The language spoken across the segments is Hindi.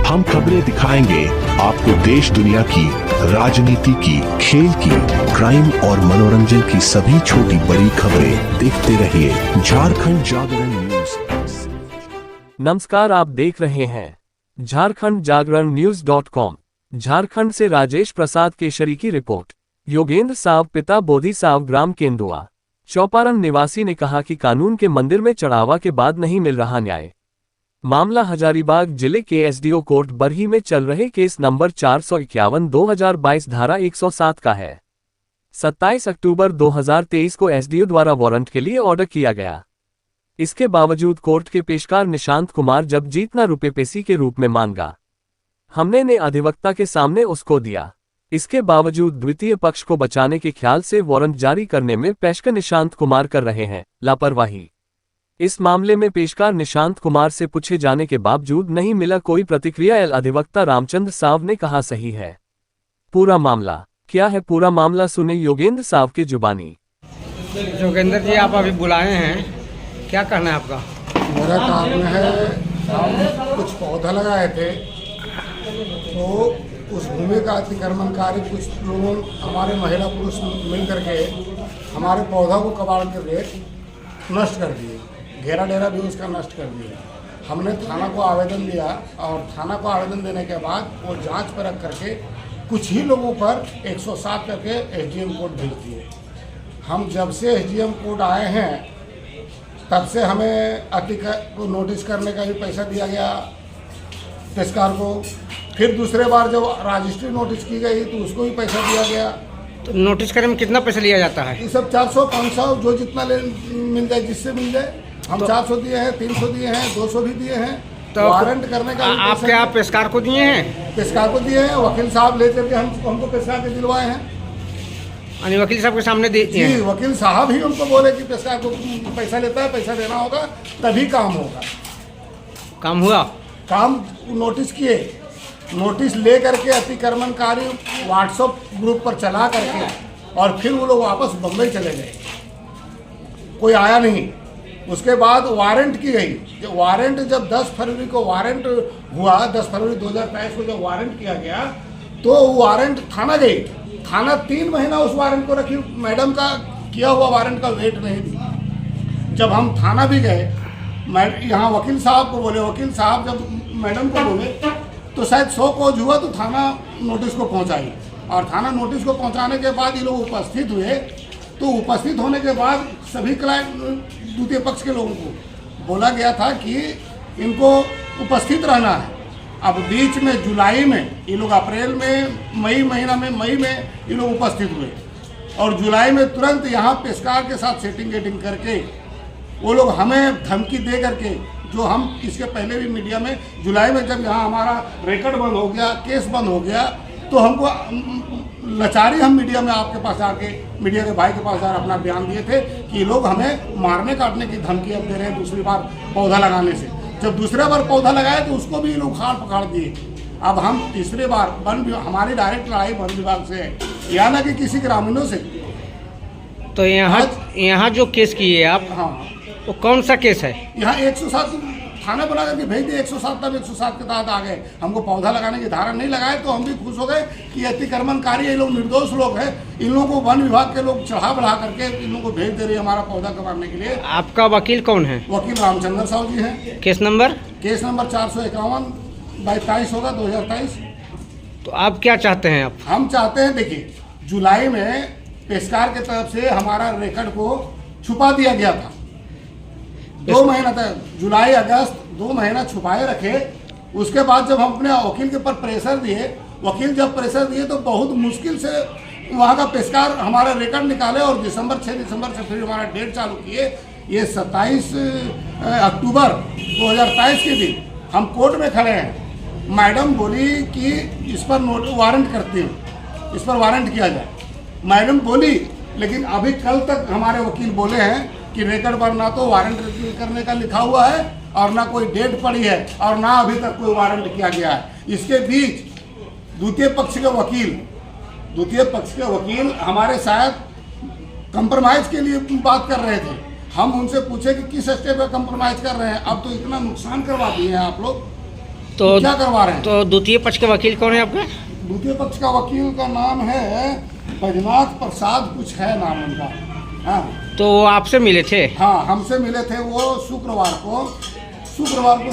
हम खबरें दिखाएंगे आपको देश दुनिया की, राजनीति की, खेल की, क्राइम और मनोरंजन की सभी छोटी बड़ी खबरें। देखते रहिए झारखंड जागरण न्यूज। नमस्कार, आप देख रहे हैं झारखंड जागरण न्यूज.com। झारखंड से राजेश प्रसाद केशरी की रिपोर्ट। योगेंद्र साव पिता बोधी साव ग्राम केंदुआ चौपारण निवासी ने कहा कि कानून के मंदिर में चढ़ावा के बाद नहीं मिल रहा न्याय। मामला हजारीबाग जिले के एसडीओ कोर्ट बरही में चल रहे केस नंबर 451/2022 धारा 107 का है। 27 अक्टूबर 2023 को एसडीओ द्वारा वारंट के लिए ऑर्डर किया गया। इसके बावजूद कोर्ट के पेशकार निशांत कुमार जब जीतना रुपये पेशी के रूप में मांगा, हमने ने अधिवक्ता के सामने उसको दिया। इसके बावजूद द्वितीय पक्ष को बचाने के ख्याल से वारंट जारी करने में पेशकार निशांत कुमार कर रहे हैं लापरवाही। इस मामले में पेशकार निशांत कुमार से पूछे जाने के बावजूद नहीं मिला कोई प्रतिक्रिया। अधिवक्ता रामचंद्र साव ने कहा सही है। पूरा मामला क्या है, पूरा मामला सुने योगेंद्र साव की जुबानी। योगेंद्र जी, आप अभी बुलाए हैं, क्या कहना है आपका? मेरा काम है, हम कुछ पौधा लगाए थे तो उस भूमि का अतिक्रमणकारी कुछ लोगों, हमारे महिला पुरुष मिल करके हमारे पौधा को कबाड़ करके नष्ट कर दिए। घेरा डेरा भी उसका नष्ट कर दिया। हमने थाना को आवेदन दिया और थाना को आवेदन देने के बाद वो जांच परख करके कुछ ही लोगों पर 107 करके एसडीएम कोर्ट भेज दिए। हम जब से एसडीएम कोर्ट आए हैं तब से हमें को नोटिस करने का भी पैसा दिया गया पेशकार को। फिर दूसरे बार जब रजिस्ट्री नोटिस की गई तो उसको भी पैसा दिया गया। तो नोटिस करने में कितना पैसा लिया जाता है? ये सब 400-500 जो जितना मिल जाए, जिससे मिल जाए। हम 400 दिए हैं, 300 दिए हैं, 200 भी दिए हैं। तो वारंट करने का आप क्या पेशकार को दिए हैं? पेशकार को दिए हैं, वकील साहब ले करके हमको पेशकार के दिलवाए हैं। वकील साहब के सामने दिए हैं? वकील साहब ही हमको बोले कि पेशकार को पैसा लेता है, पैसा देना होगा तभी काम होगा। काम हुआ? काम नोटिस किए, नोटिस ले करके अतिक्रमणकारी व्हाट्सएप ग्रुप पर चला करके और फिर वो लोग वापस बम्बई चले गए, कोई आया नहीं। उसके बाद वारंट की गई। जब वारंट जब 10 फरवरी को वारंट हुआ, 10 फरवरी 2023 को जब वारंट किया गया तो वारंट थाना गई। थाना 3 महीना उस वारंट को रखी, मैडम का किया हुआ वारंट का वेट नहीं दी। जब हम थाना भी गए, यहाँ वकील साहब को बोले, वकील साहब जब मैडम को बोले तो शायद 100 कोज हुआ तो थाना नोटिस को पहुंचाई। और थाना नोटिस को पहुंचाने के बाद ये लोग उपस्थित हुए। तो उपस्थित होने के बाद सभी क्लाइंट द्वितीय पक्ष के लोगों को बोला गया था कि इनको उपस्थित रहना है। अब बीच में जुलाई में ये लोग, अप्रैल में, मई महीना में, मई में ये लोग उपस्थित हुए और जुलाई में तुरंत यहाँ पेशकार के साथ सेटिंग करके वो लोग हमें धमकी दे करके, जो हम इसके पहले भी मीडिया में, जुलाई में जब यहाँ हमारा रिकॉर्ड बंद हो गया, केस बंद हो गया, तो हमको लाचारी हम मीडिया में आपके पास आके, मीडिया के भाई के पास आकर अपना बयान दिए थे कि ये लोग हमें मारने काटने की धमकी अब दे रहे हैं दूसरी बार पौधा लगाने से। जब दूसरे बार पौधा लगाए तो उसको भी लोग खाड़ पकड़ दिए। अब हम तीसरे बार हमारी डायरेक्ट लड़ाई वन विभाग से है, या ना कि किसी ग्रामीणों से। तो यहाँ जो केस किए आप, हाँ, वो कौन सा केस है? यहाँ 107 थाना बना करके भेज दिए। 107 तब 107 के तहत आ गए। हमको पौधा लगाने की धारा नहीं लगाए तो हम भी खुश हो गए कि अतिक्रमणकारी ये लोग निर्दोष लोग हैं। इन लोगों को वन विभाग के लोग चढ़ा बढ़ा करके इन लोगों को भेज दे रहे हैं हमारा पौधा कबाड़ने के लिए। आपका वकील कौन है? वकील रामचंद्र साव जी हैं। केस नंबर 451/23 होगा 2023। तो आप क्या चाहते हैं? हम चाहते हैं, देखिए, जुलाई में पेशकार की तरफ से हमारा रिकॉर्ड को छुपा दिया गया था। 2 महीना तक, जुलाई अगस्त 2 महीना छुपाए रखे। उसके बाद जब हम अपने वकील के ऊपर प्रेशर दिए, वकील जब प्रेशर दिए तो बहुत मुश्किल से वहाँ का पेशकार हमारा रिकॉर्ड निकाले और 6 दिसंबर से फिर हमारा डेट चालू किए। ये 27 अक्टूबर 2023 के दिन हम कोर्ट में खड़े हैं। मैडम बोली कि इस पर वारंट करती हूँ, इस पर वारंट किया जाए। मैडम बोली, लेकिन अभी कल तक हमारे वकील बोले हैं कि रिकॉर्ड पर ना तो वारंट करने का लिखा हुआ है और ना कोई डेट पड़ी है और ना अभी तक कोई वारंट किया गया है। इसके बीच द्वितीय पक्ष के वकील हमारे शायद कंप्रोमाइज के लिए बात कर रहे थे। हम उनसे पूछे कि किस स्टेप पे कंप्रोमाइज कर रहे हैं। अब तो इतना नुकसान करवा दिए हैं आप लोग। तो क्या करवा रहे हैं? तो द्वितीय पक्ष के वकील कौन है आपके? द्वितीय पक्ष का वकील का नाम है बैजनाथ प्रसाद, कुछ है नाम उनका। हाँ तो वो आपसे मिले थे? हाँ, हमसे मिले थे वो शुक्रवार को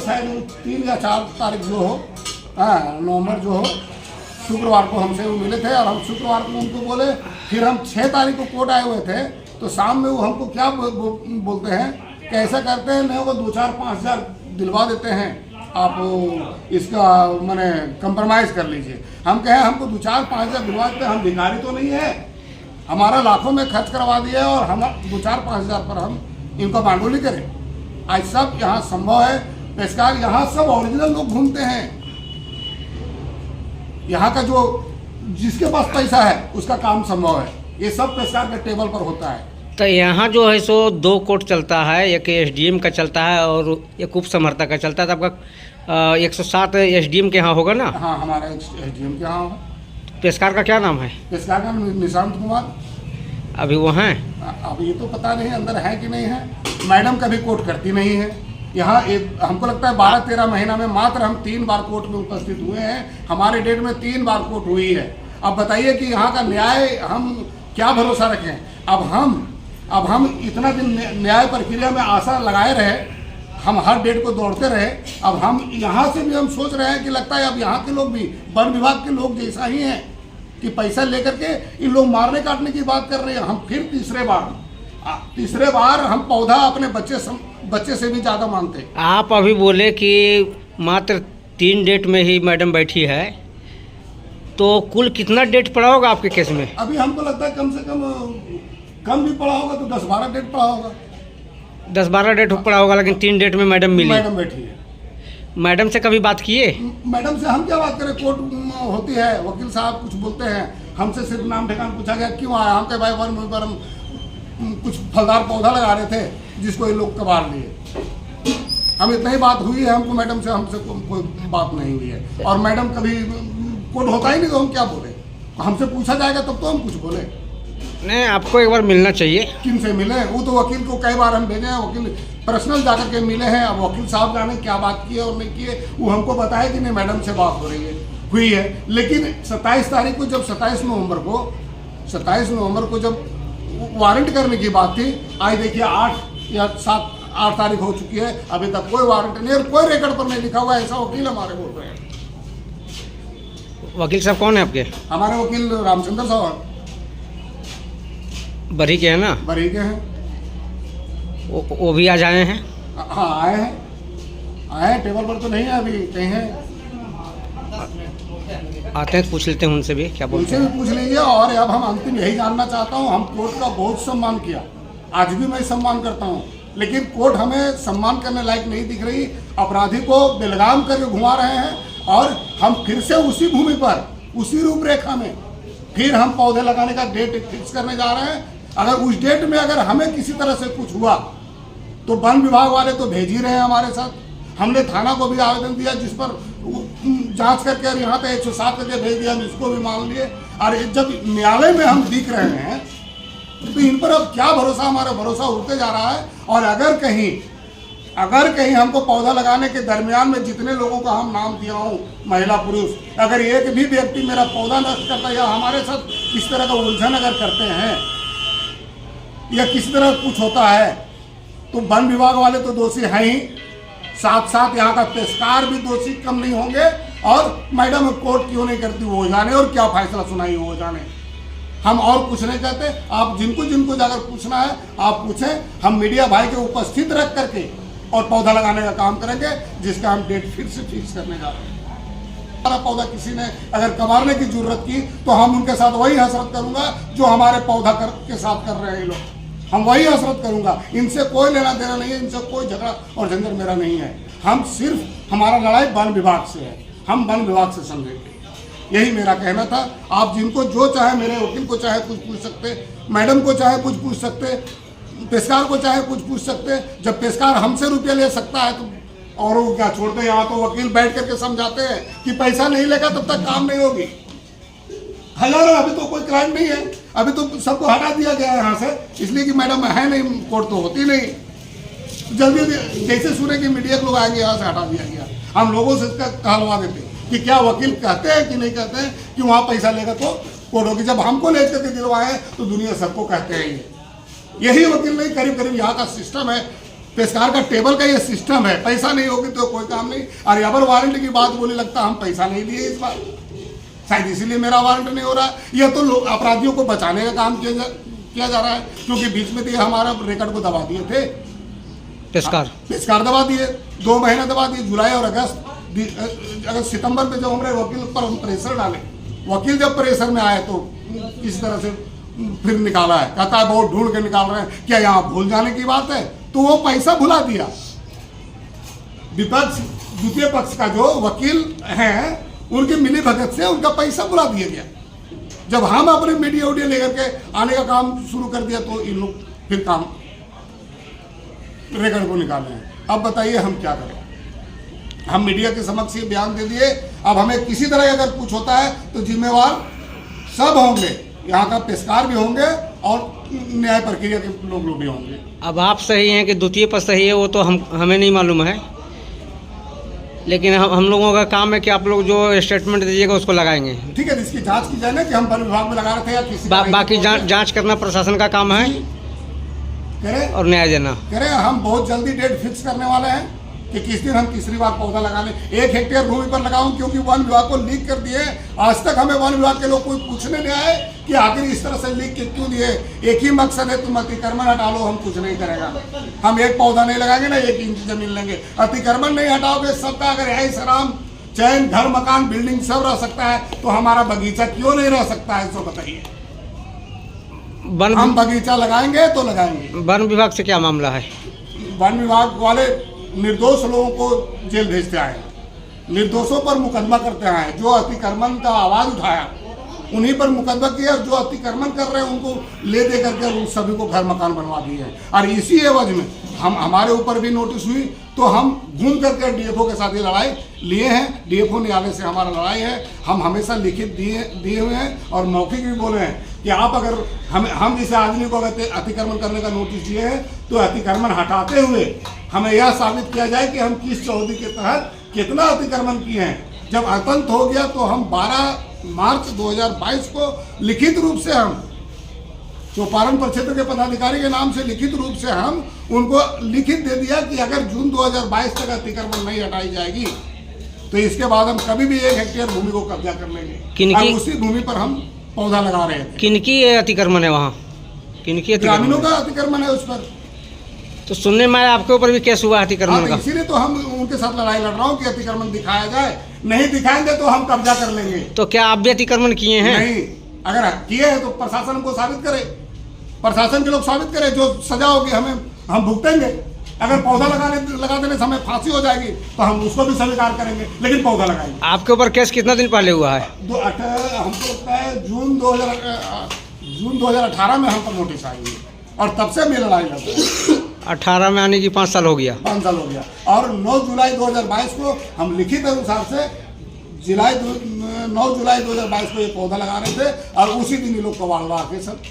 शायद 3 या 4 तारीख जो हो, हाँ नवंबर जो हो, शुक्रवार को हमसे वो मिले थे। और हम शुक्रवार को उनको बोले, फिर हम 6 तारीख को कोर्ट आए हुए थे। तो शाम में वो हमको क्या बोलते हैं कि ऐसा करते हैं, नहीं वो 2-4-5 हज़ार दिलवा देते हैं, आप इसका मैंने कंप्रोमाइज़ कर लीजिए। हम कहें हमको 2-4-5 हज़ार दिलवा देते हैं, हम भिखारी तो नहीं है, हमारा लाखों में खर्च करवा दिया है और हम 2-4-5 हज़ार पर हम इनको मांडोली करें। आज सब यहाँ संभव है। पेशकार यहाँ सब ओरिजिनल लोग घूमते हैं। यहाँ का जो जिसके पास पैसा है उसका काम संभव है। ये सब पेशकार के टेबल पर होता है। तो यहाँ जो है सो 2 कोर्ट चलता है, एक एसडीएम का चलता है और एक उप समर्था का चलता है। तो आपका 107 एसडीएम के यहाँ होगा ना? हाँ, हमारा एसडीएम के यहाँ होगा। पेशकार का क्या नाम है? पेशकार का निशांत कुमार। अभी वो हैं? अब ये तो पता नहीं अंदर है कि नहीं है। मैडम कभी कोर्ट करती नहीं है यहाँ। हमको लगता है 12-13 महीना में मात्र हम 3 बार कोर्ट में उपस्थित हुए हैं। हमारे डेट में 3 बार कोर्ट हुई है। अब बताइए कि यहाँ का न्याय हम क्या भरोसा रखें। अब हम इतना दिन न्याय प्रक्रिया में आशा लगाए रहे, हम हर डेट को दौड़ते रहे। अब हम यहाँ से भी हम सोच रहे हैं कि लगता है अब यहाँ के लोग भी वन विभाग के लोग जैसा ही हैं कि पैसा लेकर के इन लोग मारने काटने की बात कर रहे हैं। हम फिर तीसरे बार हम पौधा अपने बच्चे से भी ज़्यादा मांगते हैं। आप अभी बोले कि मात्र 3 डेट में ही मैडम बैठी है, तो कुल कितना डेट पड़ा होगा आपके केस में? अभी हमको लगता है कम से कम भी पड़ा होगा तो 10-12 डेट पड़ा होगा। 10-12 डेट पड़ा होगा, लेकिन 3 डेट में मैडम मिली। मैडम बैठी है। मैडम से कभी बात किए? मैडम से हम क्या बात करें, कोर्ट होती है, वकील साहब कुछ बोलते हैं, हमसे सिर्फ नाम ठिकाना पूछा गया क्यों आया। हम कहे भाई वन में पर हम कुछ फलदार पौधा लगा रहे थे जिसको ये लोग कबाड़ लिए। हम इतना ही बात हुई है हमको, मैडम से हमसे कोई बात नहीं हुई है। और मैडम कभी कोर्ट होता ही नहीं तो हम क्या बोले, हमसे पूछा जाएगा तब तो हम कुछ बोले। नहीं, आपको एक बार मिलना चाहिए। किन से मिले? वो तो वकील को कई बार हम भेजे हैं, वकील पर्सनल जाकर के मिले हैं। अब वकील साहब जाने क्या बात की है और नहीं की है, वो हमको बताया कि नहीं मैडम से बात हो रही है, हुई है। लेकिन 27 तारीख को जब 27 नवंबर को जब वारंट करने की बात थी, आज देखिए 8 तारीख हो चुकी है, अभी तक कोई वारंट नहीं और कोई रिकॉर्ड पर नहीं लिखा हुआ है। ऐसा वकील हमारे बोल रहे हैं। वकील साहब कौन है आपके? हमारे वकील रामचंद्र साहब बरी के हैं ना? बरी के हैं। वो भी आज आए हैं? हाँ, आए हैं। टेबल पर तो नहीं है, अभी कहीं हैं। आते हैं, पूछ लेते हैं उनसे भी क्या बोलते उनसे हैं। भी पूछ लीजिए। और अब हम अंतिम यही जानना चाहता हूँ, हम कोर्ट का बहुत सम्मान किया, आज भी मैं सम्मान करता हूँ, लेकिन कोर्ट हमें सम्मान करने लायक नहीं दिख रही। अपराधी को बेलगाम करके घुमा रहे हैं और हम फिर से उसी भूमि पर, उसी रूपरेखा में फिर हम पौधे लगाने का डेट फिक्स करने जा रहे हैं। अगर उस डेट में अगर हमें किसी तरह से कुछ हुआ तो वन विभाग वाले तो भेज ही रहे हैं हमारे साथ। हमने थाना को भी आवेदन दिया जिस पर जांच करके और यहाँ पे 107 करके भेज दिया, हम इसको भी मान लिए। और जब न्यायालय में हम दिख रहे हैं तो इन पर अब क्या भरोसा, हमारा भरोसा उठते जा रहा है। और अगर कहीं हमको पौधा लगाने के दरमियान में जितने लोगों का हम नाम दिया हूँ, महिला पुरुष, अगर एक भी व्यक्ति मेरा पौधा नष्ट करता है या हमारे साथ किस तरह का उलझन अगर करते हैं या किसी तरह कुछ होता है तो वन विभाग वाले तो दोषी हैं ही, साथ साथ यहाँ का पेशकार भी दोषी कम नहीं होंगे। और मैडम कोर्ट क्यों नहीं करती वो जाने, और क्या फैसला सुनाई वो जाने। हम और कुछ नहीं कहते। आप जिनको अगर पूछना है आप पूछें, हम मीडिया भाई के उपस्थित रख करके और पौधा लगाने का काम करेंगे, जिसका हम डेट फिर से फिक्स करने जा रहे हैं। हमारा पौधा किसी ने अगर कबाड़ने की जरूरत की तो हम उनके साथ वही हसरत करूंगा जो हमारे पौधा के साथ कर रहे हैं लोग, हम वही हसरत करूंगा। इनसे कोई लेना देना नहीं है, इनसे कोई झगड़ा और झंझट मेरा नहीं है। हम सिर्फ, हमारा लड़ाई वन विभाग से है, हम वन विभाग से समझेंगे, यही मेरा कहना था। आप जिनको जो चाहे, मेरे वकील को चाहे कुछ पूछ सकते, मैडम को चाहे कुछ पूछ सकते, पेशकार को चाहे कुछ पूछ सकते। जब पेशकार हमसे रुपया ले सकता है तो और वो क्या छोड़ते हैं। यहाँ तो वकील बैठ करके समझाते हैं कि पैसा नहीं लेगा तब तक काम नहीं होगी। हजारों, अभी तो कोई क्राइम नहीं है, अभी तो सबको हटा दिया गया है यहाँ से, इसलिए कि मैडम है नहीं, कोर्ट तो होती नहीं। जल्दी जैसे सुने कि मीडिया के लोग आएंगे यहाँ से हटा दिया गया। हम लोगों से इसका कहलवा देते कि क्या वकील कहते हैं कि नहीं कहते हैं कि वहाँ पैसा लेगा तो कोर्ट होगी। जब हमको ले करके दिलवाए तो दुनिया सबको कहते हैं यही वकील नहीं, करीब करीब यहाँ का सिस्टम है, पेशकार का टेबल का ये सिस्टम है। पैसा नहीं होगी तो कोई काम नहीं। और अबर वारंट की बात बोले लगता हम पैसा नहीं दिए इस बार, शायद इसीलिए मेरा वारंट नहीं हो रहा। यह तो अपराधियों को बचाने का काम किया जा रहा है, क्योंकि बीच में तो हमारा रिकॉर्ड को दबा दिए थे, पेशकार दबा दिए, 2 महीना दबा दिए, जुलाई और अगस्त सितंबर में जब हमारे वकील पर हम प्रेशर डाले, वकील जब प्रेशर में आए तो किस तरह से फिर निकाला है, कहता है बहुत ढूंढ के निकाल रहे हैं। क्या यहाँ भूल जाने की बात है? तो वो पैसा भुला दिया। विपक्ष द्वितीय पक्ष का जो वकील हैं उनकी मिली भगत से उनका पैसा बुला दिया गया। जब हम अपने मीडिया उडिया लेकर के आने का काम शुरू कर दिया तो इन लोग फिर काम रिकॉर्ड को निकाले हैं। अब बताइए हम क्या करें? हम मीडिया के समक्ष ये बयान दे दिए, अब हमें किसी तरह अगर कुछ होता है तो जिम्मेवार सब होंगे, यहाँ का पेशकार भी होंगे और न्याय प्रक्रिया के लोग भी होंगे। अब आप सही हैं कि द्वितीय पक्ष सही है वो तो हमें नहीं मालूम है, लेकिन हम लोगों का काम है कि आप लोग जो स्टेटमेंट दीजिएगा उसको लगाएंगे। ठीक है, इसकी जांच की जाए ना कि हम वन विभाग में लगा रहे थे या किसी बाकी जांच करना प्रशासन का काम है करें और न्याय देना करें। हम बहुत जल्दी डेट फिक्स करने वाले हैं कि किस दिन हम तीसरी बार पौधा लगाने 1 हेक्टेयर भूमि पर लगाऊं, क्योंकि वन विभाग को लीक कर दिए। आज तक हमें वन विभाग के लोग कोई पूछने नहीं आए कि आखिर इस तरह से लीक क्यों दिए। एक ही मकसद है, तुम अतिक्रमण हटा लो, हम कुछ नहीं करेगा। हम एक पौधा नहीं लगाएंगे ना 1 इंच जमीन लेंगे। अतिक्रमण नहीं हटाओगे, सबका अगर है सराम चैन घर मकान बिल्डिंग सब रह सकता है तो हमारा बगीचा क्यों नहीं रह सकता है? इसको बताइए। हम बगीचा लगाएंगे तो लगाएंगे। वन विभाग से क्या मामला है? वन विभाग वाले निर्दोष लोगों को जेल भेजते आए, निर्दोषों पर मुकदमा करते आए। जो अतिक्रमण का आवाज उठाया उन्हीं पर मुकदमा किया, जो अतिक्रमण कर रहे हैं उनको ले दे करके उन सभी को घर मकान बनवा दिए हैं। और इसी एवज में हमारे ऊपर भी नोटिस हुई तो हम घूम करके डीएफओ के साथ ये लड़ाई लिए हैं। डीएफओ न्यायालय से हमारा लड़ाई है, हम हमेशा लिखित दिए हुए हैं और मौखिक भी बोले हैं कि आप अगर हम जिस आदमी को अगर अतिक्रमण करने का नोटिस दिए हैं तो अतिक्रमण हटाते हुए हमें यह साबित किया जाए कि हम किस चौहदी के तहत कितना अतिक्रमण किए हैं। जब आतंक हो गया तो हम 12 मार्च 2022 को लिखित रूप से हम चौपारण प्रक्षेत्र के पदाधिकारी के नाम से लिखित रूप से हम उनको लिखित दे दिया कि अगर जून 2022 तक अतिक्रमण नहीं हटाई जाएगी तो इसके बाद हम कभी भी 1 हेक्टेयर भूमि को कब्जा कर लेंगे। और उसी भूमि पर हम पौधा लगा रहे थे। किनकी अतिक्रमण है वहाँ? किनकी? ग्रामीणों का अतिक्रमण है उस पर। तो सुनने में आपके ऊपर भी केस हुआ अतिक्रमण का? इसीलिए तो हम उनके साथ लड़ाई लड़ रहा हूँ कि अतिक्रमण दिखाया जाए। नहीं दिखाएंगे तो हम कब्जा कर लेंगे। तो क्या आप भी अतिक्रमण किए हैं? नहीं, अगर किए हैं तो प्रशासन को साबित करे, प्रशासन के लोग साबित करें। जो सजा होगी हम भुगतेंगे। अगर पौधा लगा देने से हमें फांसी हो जाएगी तो हम उसको भी स्वीकार करेंगे, लेकिन पौधा लगाएंगे। आपके ऊपर केस कितना दिन पहले हुआ है? हमको लगता है जून 2018 में हम पर नोटिस आई है और तब से मैं लड़ाई लड़ रहा हूँ। 18 में आने की 5 साल हो गया। 5 साल हो गया। और 9 जुलाई 2022 को हम लिखित अनुसार से 9 जुलाई 2022 को ये पौधा लगा रहे थे और उसी दिन ये लोग कबाड़ लगा के सब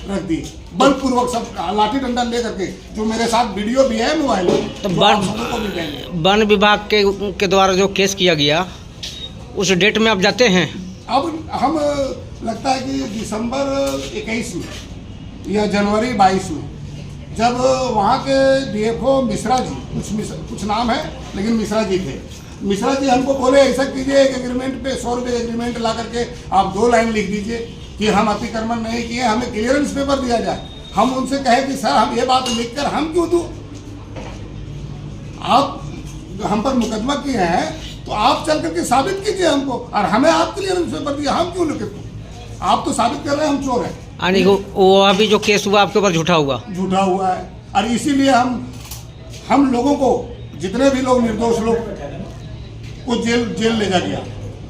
रख दिए, बलपूर्वक सब लाठी डंडा ले करके। जो मेरे साथ वीडियो भी है मोबाइल में, तो वन विभाग के द्वारा जो केस किया गया उस डेट में आप जाते हैं? अब हम लगता है कि दिसंबर 21 में या जनवरी 22 में जब वहाँ के डीएफओ मिश्रा जी, कुछ नाम है लेकिन मिश्रा जी थे। मिश्रा जी हमको बोले ऐसा कीजिए, एक एग्रीमेंट पे 100 रुपये एग्रीमेंट ला करके आप 2 लाइन लिख दीजिए कि हम अतिक्रमण नहीं किए, हमें क्लियरेंस पेपर दिया जाए। हम उनसे कहे कि सर हम ये बात लिखकर हम क्यों दूं? आप हम पर मुकदमा किए हैं तो आप चल करके साबित कीजिए हमको, और हमें आप क्लियरेंस पेपर दिया, हम क्यों लिखे? आप तो साबित कर रहे हैं हम चोर हैं। यानी वो अभी जो केस हुआ आपके ऊपर झूठा हुआ है। और इसीलिए हम लोगों को, जितने भी लोग निर्दोष लोग को जेल ले जा गया,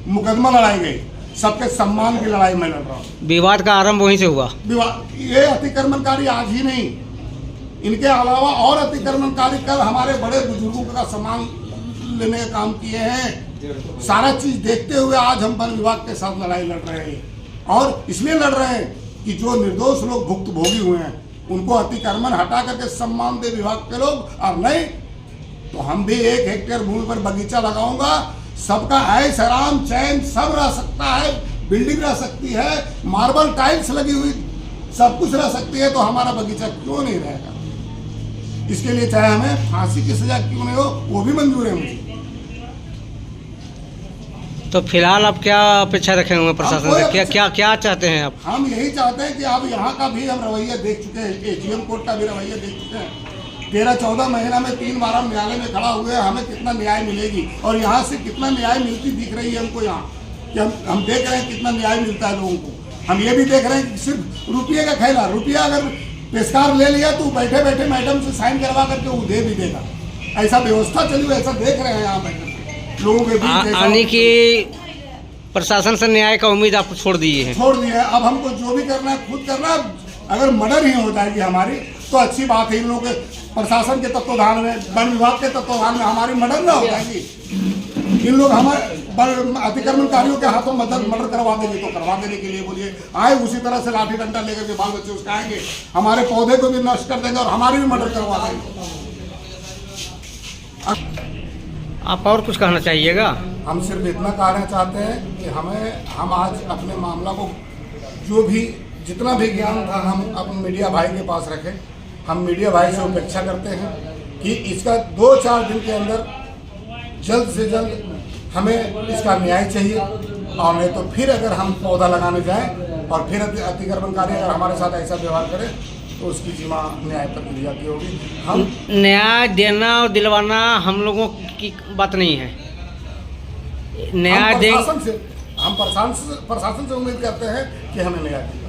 मुकदमा लड़ाई गई, सबके सम्मान की लड़ाई मैं लड़ रहा हूँ। विवाद का आरंभ वहीं से हुआ। ये अतिक्रमणकारी आज ही नहीं, इनके अलावा और अतिक्रमणकारी कल हमारे बड़े बुजुर्गों का सम्मान लेने का काम किए हैं। सारा चीज देखते हुए आज हम वन विभाग के साथ लड़ाई लड़ रहे हैं, और इसलिए लड़ रहे हैं कि जो निर्दोष लोग भुक्तभोगी हुए हैं उनको अतिक्रमण हटा करके सम्मान दे विभाग के लोग, और नहीं तो हम भी 1 हेक्टेयर भूमि पर बगीचा लगाऊंगा। सबका ऐश आराम चैन सब रह सकता है, बिल्डिंग रह सकती है, मार्बल टाइल्स लगी हुई सब कुछ रह सकती है, तो हमारा बगीचा क्यों नहीं रहेगा? इसके लिए चाहे हमें फांसी की सजा क्यों नहीं हो, वो भी मंजूर है मुझे। तो फिलहाल आप क्या अपेक्षा रखे हुए हैं प्रशासन से? क्या क्या क्या चाहते हैं आप? हम यही चाहते हैं कि अब यहाँ का भी हम रवैया देख चुके हैं, एजीएम कोर्ट का भी रवैया देख चुके हैं। 13-14 महीना में 3 बार हम न्यायालय में खड़ा हुए हैं, हमें कितना न्याय मिलेगी और यहाँ से कितना न्याय मिलती दिख रही है हमको यहाँ कि हम देख रहे हैं कितना न्याय मिलता है लोगों को। हम ये भी देख रहे हैं कि सिर्फ रुपये का खेल है, रुपया अगर पेशकार ले लिया तो बैठे बैठे मैडम से साइन करवा करके वो दे भी देगा। ऐसा व्यवस्था चली, ऐसा देख रहे हैं यहाँ बैठे लोगों के बीच। यानी कि प्रशासन से न्याय का उम्मीद आप छोड़ दिए हैं? छोड़ दिए। अब हमको जो भी करना है खुद करना है। अगर मर्डर ही हो जाएगी हमारी तो अच्छी बात है। इन लोगों के प्रशासन के तत्वाधान में, वन विभाग के तत्वाधान में हमारी मर्डर ना हो जाएगी। इन लोग हमारे अतिक्रमणकारियों के हाथों मर्डर करवा देंगे तो करवा देने के लिए बोलिए आए, उसी तरह से लाठी डंडा लेकर के बाल बच्चे उसका आएंगे, हमारे पौधे को भी नष्ट कर देंगे और हमारी भी मर्डर करवा देंगे। आप और कुछ कहना चाहिएगा? हम सिर्फ इतना कहना चाहते हैं कि हम आज अपने मामला को जो भी जितना भी ज्ञान था हम अपने मीडिया भाई के पास रखें। हम मीडिया भाई से अपेक्षा करते हैं कि इसका 2-4 दिन के अंदर जल्द से जल्द हमें इसका न्याय चाहिए, और नहीं तो फिर अगर हम पौधा लगाने जाएं और फिर अतिक्रमणकारी अगर हमारे साथ ऐसा व्यवहार करें तो उसकी जिम्मा न्याय प्रक्रिया की होगी। हम न्याय देना और दिलवाना हम लोगों की बात नहीं है। न्याय हम प्रशासन से उम्मीद करते हैं कि हमें न्याय देगा।